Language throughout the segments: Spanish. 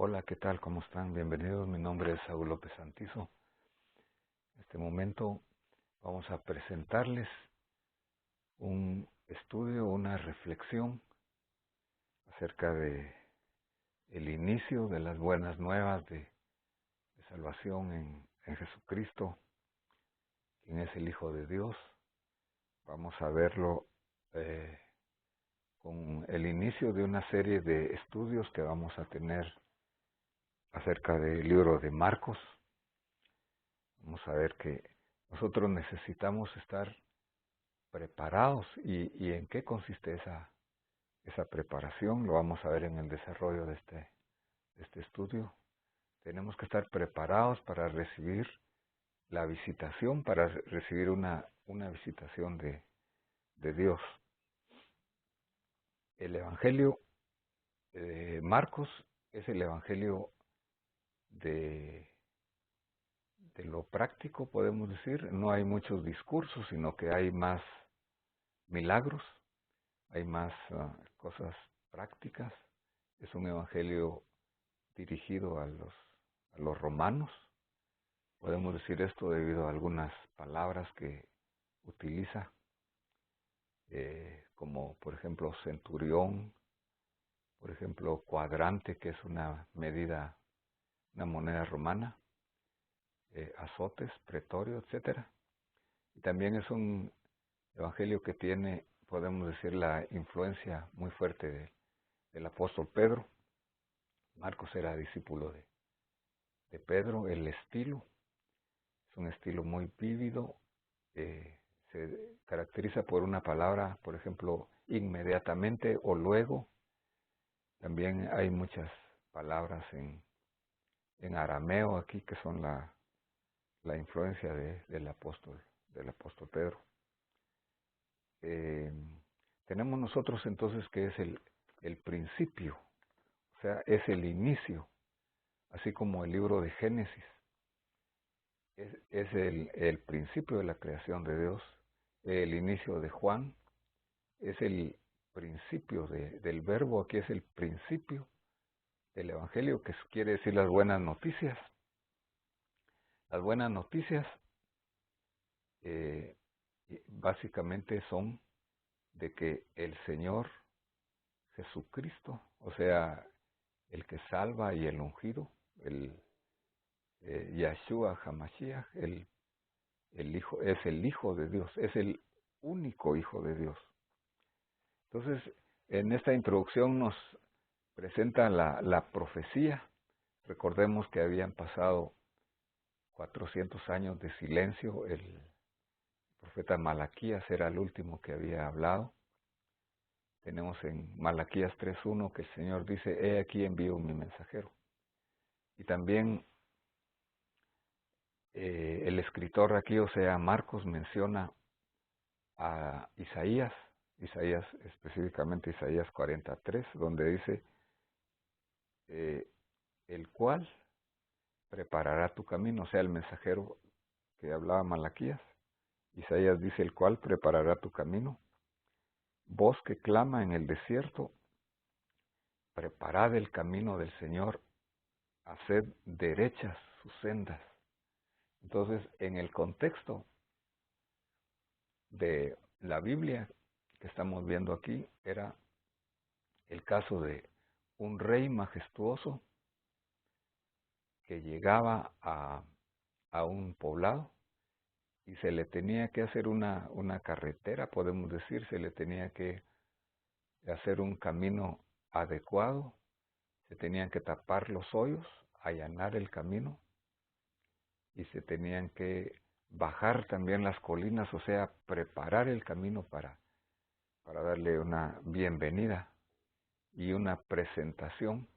Hola, ¿qué tal? ¿Cómo están? Bienvenidos. Mi nombre es Saúl López Santizo. En este momento vamos a presentarles un estudio, una reflexión acerca de el inicio de las buenas nuevas de salvación en Jesucristo, quien es el Hijo de Dios. Vamos a verlo con el inicio de una serie de estudios que vamos a tener acerca del libro de Marcos. Vamos a ver que nosotros necesitamos estar preparados y en qué consiste esa preparación. Lo vamos a ver en el desarrollo de este estudio. Tenemos que estar preparados para recibir la visitación, para recibir una visitación de Dios. El Evangelio de Marcos es el Evangelio de lo práctico, podemos decir. No hay muchos discursos, sino que hay más milagros, hay más cosas prácticas. Es un evangelio dirigido a los romanos. Podemos decir esto debido a algunas palabras que utiliza, como por ejemplo centurión, por ejemplo cuadrante, que es una medida, una moneda romana, azotes, pretorio, etcétera. Y también es un evangelio que tiene, podemos decir, la influencia muy fuerte del apóstol Pedro. Marcos era discípulo de Pedro. El estilo es un estilo muy vívido, se caracteriza por una palabra, por ejemplo, inmediatamente o luego. También hay muchas palabras en arameo aquí que son la influencia del apóstol Pedro. Tenemos nosotros entonces que es el principio, o sea, es el inicio, así como el libro de Génesis es el principio de la creación de Dios. El inicio de Juan es el principio del verbo. Aquí es el principio del Evangelio, que quiere decir las buenas noticias. Las buenas noticias básicamente son de que el Señor Jesucristo, o sea, el que salva y el ungido, el Yahshua HaMashiach, el Hijo, es el Hijo de Dios, es el único Hijo de Dios. Entonces, en esta introducción nos presenta la profecía. Recordemos que habían pasado 400 años de silencio. El profeta Malaquías era el último que había hablado. Tenemos en Malaquías 3:1 que el Señor dice: he aquí envío mi mensajero. Y también el escritor aquí, o sea, Marcos, menciona a Isaías específicamente Isaías 43, donde dice, el cual preparará tu camino, o sea, el mensajero que hablaba Malaquías. Isaías dice, el cual preparará tu camino. Voz que clama en el desierto, preparad el camino del Señor, haced derechas sus sendas. Entonces, en el contexto de la Biblia que estamos viendo aquí, era el caso de un rey majestuoso que llegaba a un poblado y se le tenía que hacer una carretera, podemos decir, se le tenía que hacer un camino adecuado, se tenían que tapar los hoyos, allanar el camino, y se tenían que bajar también las colinas, o sea, preparar el camino para darle una bienvenida y una presentación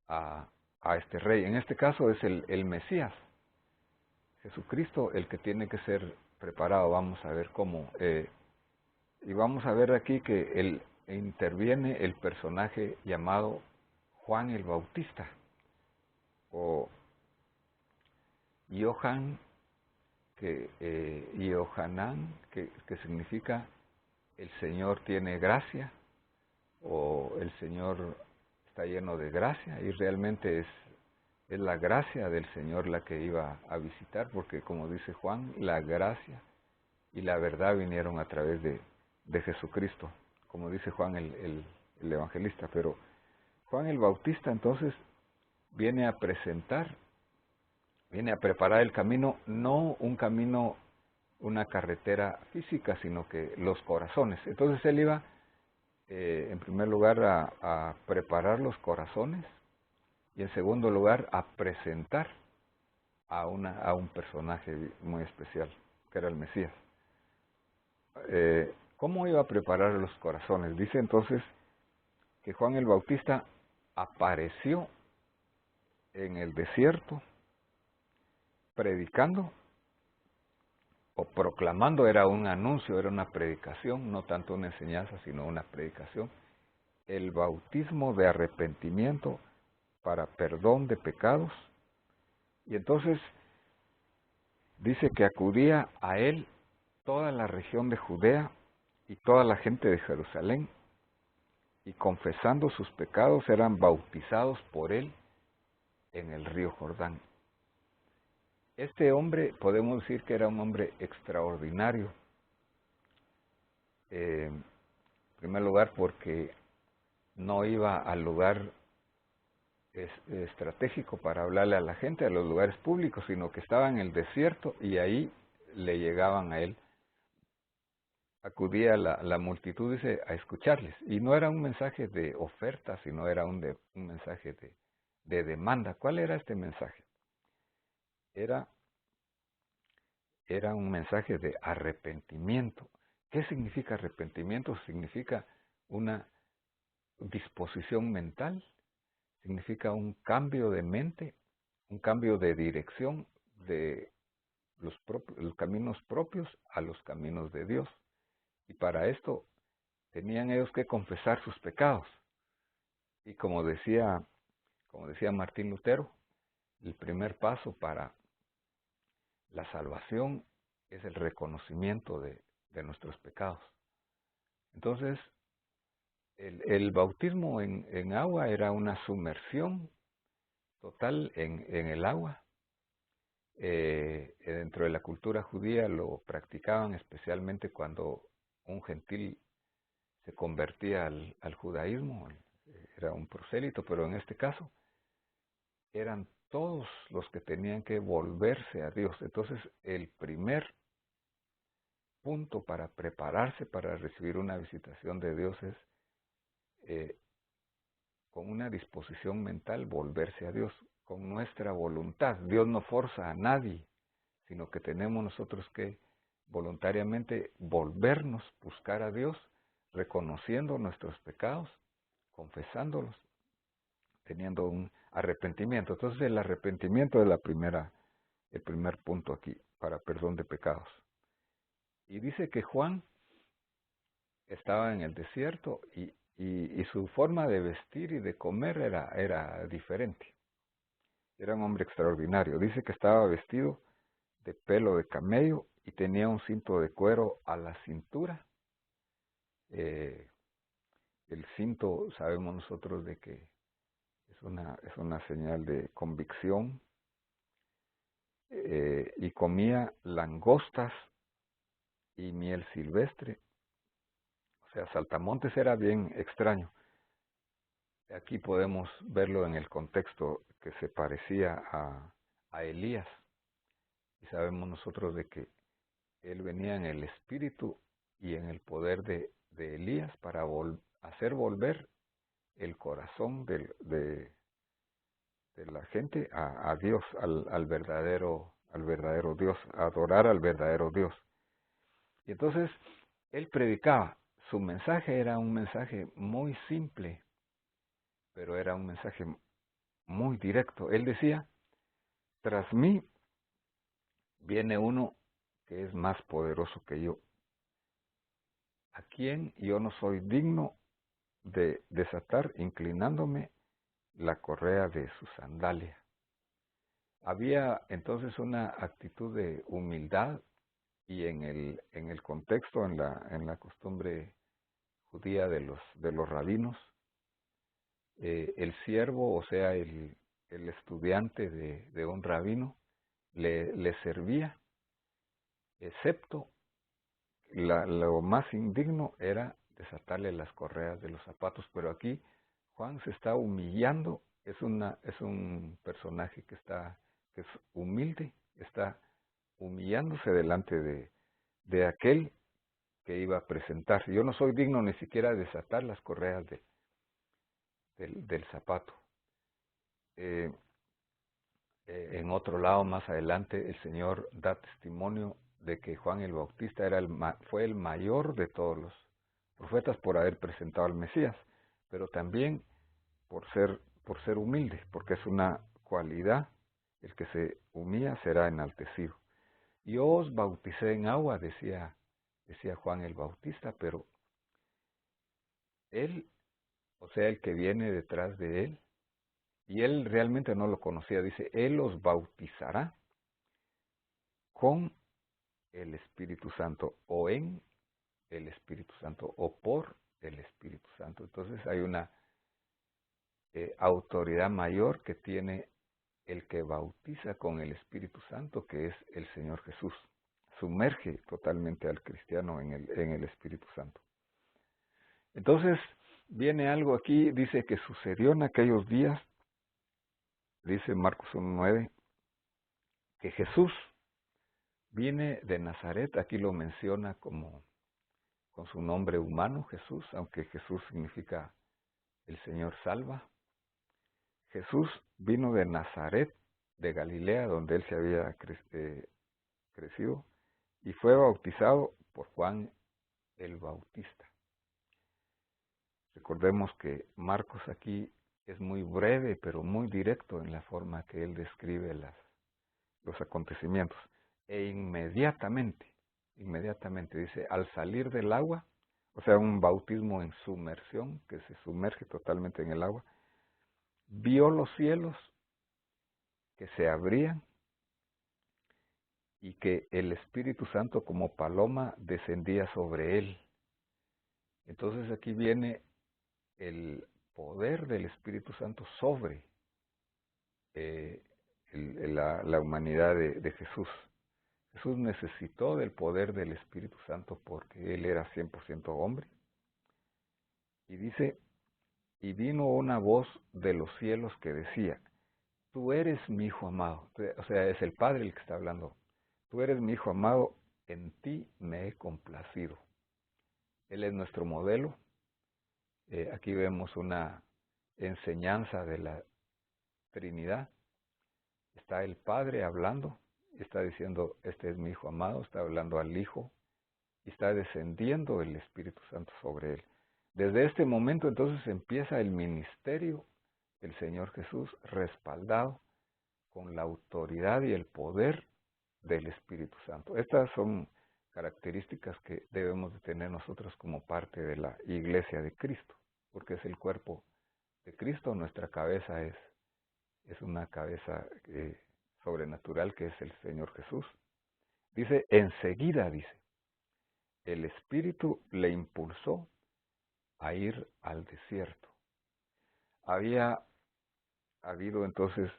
a este rey. En este caso es el Mesías, Jesucristo, el que tiene que ser preparado. Vamos a ver cómo. Y vamos a ver aquí que interviene el personaje llamado Juan el Bautista, o Johanán, que significa el Señor tiene gracia, o el Señor está lleno de gracia y realmente es la gracia del Señor la que iba a visitar, porque como dice Juan, la gracia y la verdad vinieron a través de Jesucristo, como dice Juan el evangelista. Pero Juan el Bautista entonces viene a presentar, viene a preparar el camino, no un camino, una carretera física, sino que los corazones. Entonces él iba en primer lugar a preparar los corazones y en segundo lugar a presentar a un personaje muy especial, que era el Mesías. ¿Cómo iba a preparar los corazones? Dice entonces que Juan el Bautista apareció en el desierto predicando o proclamando, era un anuncio, era una predicación, no tanto una enseñanza, sino una predicación, el bautismo de arrepentimiento para perdón de pecados. Y entonces dice que acudía a él toda la región de Judea y toda la gente de Jerusalén, y confesando sus pecados eran bautizados por él en el río Jordán. Este hombre, podemos decir que era un hombre extraordinario, en primer lugar porque no iba al lugar estratégico para hablarle a la gente, a los lugares públicos, sino que estaba en el desierto y ahí le llegaban a él. Acudía la multitud, dice, a escucharles. Y no era un mensaje de oferta, sino era un mensaje de demanda. ¿Cuál era este mensaje? Era un mensaje de arrepentimiento. ¿Qué significa arrepentimiento? Significa una disposición mental, significa un cambio de mente, un cambio de dirección de los caminos propios a los caminos de Dios. Y para esto tenían ellos que confesar sus pecados. Y como decía Martín Lutero, el primer paso para la salvación es el reconocimiento de nuestros pecados. Entonces, el bautismo en agua era una sumersión total en el agua. Dentro de la cultura judía lo practicaban especialmente cuando un gentil se convertía al judaísmo, era un prosélito, pero en este caso eran todos los que tenían que volverse a Dios. Entonces, el primer punto para prepararse para recibir una visitación de Dios es con una disposición mental volverse a Dios, con nuestra voluntad. Dios no forza a nadie, sino que tenemos nosotros que voluntariamente volvernos, buscar a Dios, reconociendo nuestros pecados, confesándolos, teniendo un arrepentimiento. Entonces el arrepentimiento es el primer punto aquí para perdón de pecados. Y dice que Juan estaba en el desierto y su forma de vestir y de comer era diferente. Era un hombre extraordinario. Dice que estaba vestido de pelo de camello y tenía un cinto de cuero a la cintura. El cinto, sabemos nosotros de que es una señal de convicción. Y comía langostas y miel silvestre. O sea, saltamontes era bien extraño. Aquí podemos verlo en el contexto que se parecía a Elías. Y sabemos nosotros de que él venía en el espíritu y en el poder de Elías para hacer volver el corazón de la gente a Dios, al verdadero Dios, a adorar al verdadero Dios. Y entonces él predicaba. Su mensaje era un mensaje muy simple, pero era un mensaje muy directo. Él decía, tras mí viene uno que es más poderoso que yo, a quien yo no soy digno de desatar inclinándome la correa de su sandalia. Había entonces una actitud de humildad y en el contexto, en la costumbre judía de los rabinos, el siervo, o sea, el estudiante de un rabino, le servía, excepto lo más indigno era desatarle las correas de los zapatos. Pero aquí Juan se está humillando, es un personaje que es humilde, está humillándose delante de aquel que iba a presentarse. Yo no soy digno ni siquiera de desatar las correas del zapato. Eh, en otro lado, más adelante, el Señor da testimonio de que Juan el Bautista fue el mayor de todos los profetas por haber presentado al Mesías, pero también por ser humilde, porque es una cualidad, el que se humilla será enaltecido. Yo os bauticé en agua, decía Juan el Bautista, pero él, o sea, el que viene detrás de él, y él realmente no lo conocía, dice, él os bautizará con el Espíritu Santo, o en el Espíritu Santo, o por el Espíritu Santo. Entonces hay una autoridad mayor que tiene el que bautiza con el Espíritu Santo, que es el Señor Jesús. Sumerge totalmente al cristiano en el Espíritu Santo. Entonces viene algo aquí, dice que sucedió en aquellos días, dice Marcos 1:9, que Jesús viene de Nazaret, aquí lo menciona como con su nombre humano, Jesús, aunque Jesús significa el Señor salva. Jesús vino de Nazaret, de Galilea, donde él se había crecido, y fue bautizado por Juan el Bautista. Recordemos que Marcos aquí es muy breve, pero muy directo en la forma que él describe los acontecimientos. E inmediatamente dice, al salir del agua, o sea, un bautismo en sumersión, que se sumerge totalmente en el agua, vio los cielos que se abrían y que el Espíritu Santo como paloma descendía sobre él. Entonces aquí viene el poder del Espíritu Santo sobre la humanidad de Jesús. Jesús necesitó del poder del Espíritu Santo porque él era 100% hombre. Y dice, y vino una voz de los cielos que decía, tú eres mi hijo amado. O sea, es el Padre el que está hablando. Tú eres mi hijo amado, en ti me he complacido. Él es nuestro modelo. Aquí vemos una enseñanza de la Trinidad. Está el Padre hablando, está diciendo, este es mi Hijo amado, está hablando al Hijo, y está descendiendo el Espíritu Santo sobre él. Desde este momento entonces empieza el ministerio del Señor Jesús, respaldado con la autoridad y el poder del Espíritu Santo. Estas son características que debemos de tener nosotros como parte de la Iglesia de Cristo, porque es el cuerpo de Cristo, nuestra cabeza es una cabeza sobrenatural que es el Señor Jesús. Dice, enseguida, dice, el Espíritu le impulsó a ir al desierto. Había habido entonces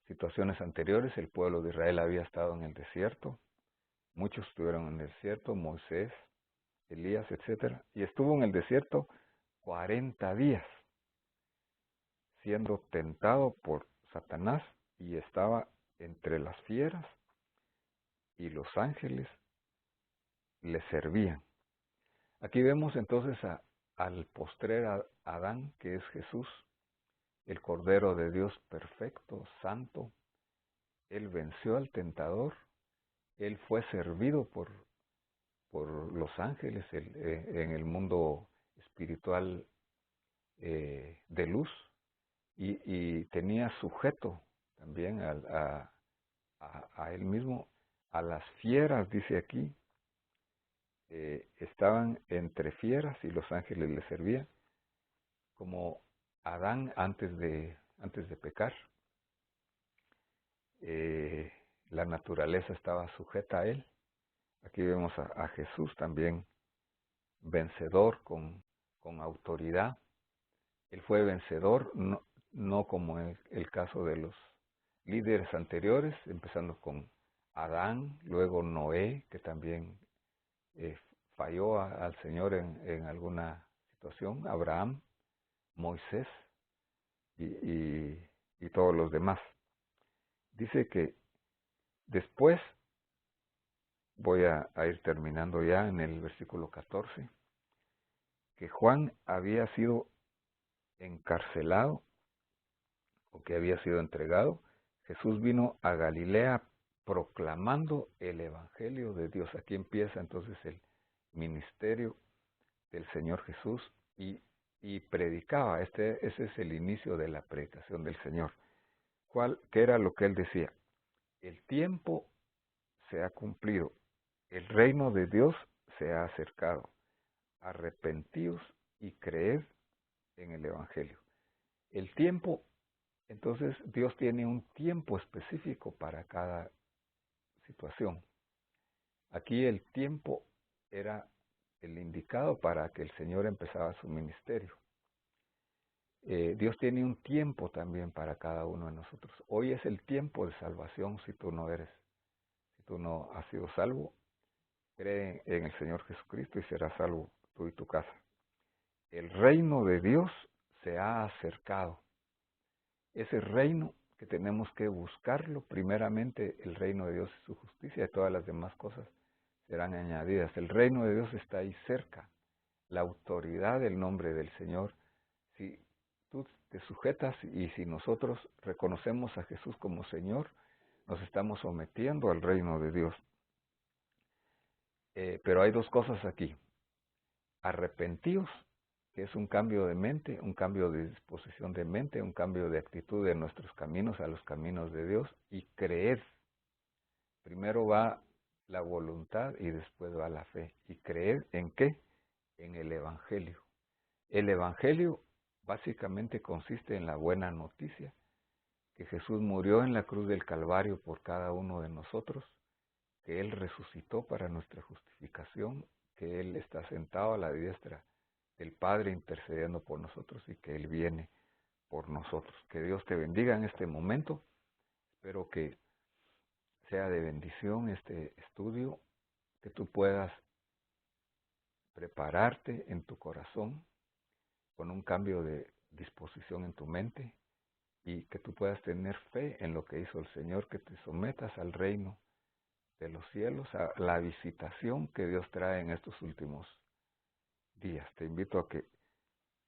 situaciones anteriores, el pueblo de Israel había estado en el desierto, muchos estuvieron en el desierto, Moisés, Elías, etcétera, y estuvo en el desierto 40 días, siendo tentado por Satanás, y estaba entre las fieras, y los ángeles le servían. Aquí vemos entonces al postrer Adán, que es Jesús, el Cordero de Dios perfecto, santo. Él venció al tentador, él fue servido por los ángeles en el mundo espiritual de luz, y tenía sujeto también a él mismo, a las fieras, dice aquí, estaban entre fieras y los ángeles le servían, como Adán antes de pecar. La naturaleza estaba sujeta a él. Aquí vemos a Jesús también vencedor con con autoridad. Él fue vencedor, no como el caso de los líderes anteriores, empezando con Adán, luego Noé, que también falló al Señor en alguna situación, Abraham, Moisés y todos los demás. Dice que después, voy a ir terminando ya en el versículo 14, que Juan había sido encarcelado o que había sido entregado. Jesús vino a Galilea proclamando el Evangelio de Dios. Aquí empieza entonces el ministerio del Señor Jesús y predicaba. Ese es el inicio de la predicación del Señor. ¿Qué era lo que él decía? El tiempo se ha cumplido, el reino de Dios se ha acercado. Arrepentíos y creed en el Evangelio. El tiempo, entonces Dios tiene un tiempo específico para cada situación. Aquí el tiempo era el indicado para que el Señor empezara su ministerio. Dios tiene un tiempo también para cada uno de nosotros. Hoy es el tiempo de salvación si tú no has sido salvo. Cree en el Señor Jesucristo y serás salvo tú y tu casa. El reino de Dios se ha acercado. Ese reino que tenemos que buscarlo, primeramente el reino de Dios y su justicia, y todas las demás cosas serán añadidas. El reino de Dios está ahí cerca. La autoridad del nombre del Señor. Si tú te sujetas y si nosotros reconocemos a Jesús como Señor, nos estamos sometiendo al reino de Dios. Pero hay dos cosas aquí. Arrepentíos, que es un cambio de mente, un cambio de disposición de mente, un cambio de actitud de nuestros caminos a los caminos de Dios, y creed. Primero va la voluntad y después va la fe. ¿Y creed en qué? En el Evangelio. El Evangelio básicamente consiste en la buena noticia, que Jesús murió en la cruz del Calvario por cada uno de nosotros, que Él resucitó para nuestra justificación, que Él está sentado a la diestra del Padre intercediendo por nosotros y que Él viene por nosotros. Que Dios te bendiga en este momento. Espero que sea de bendición este estudio, que tú puedas prepararte en tu corazón con un cambio de disposición en tu mente y que tú puedas tener fe en lo que hizo el Señor, que te sometas al reino de los cielos, a la visitación que Dios trae en estos últimos días. Te invito a que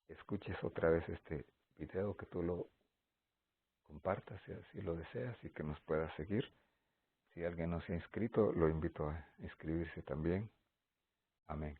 escuches otra vez este video, que tú lo compartas si así lo deseas y que nos puedas seguir. Si alguien no se ha inscrito, lo invito a inscribirse también. Amén.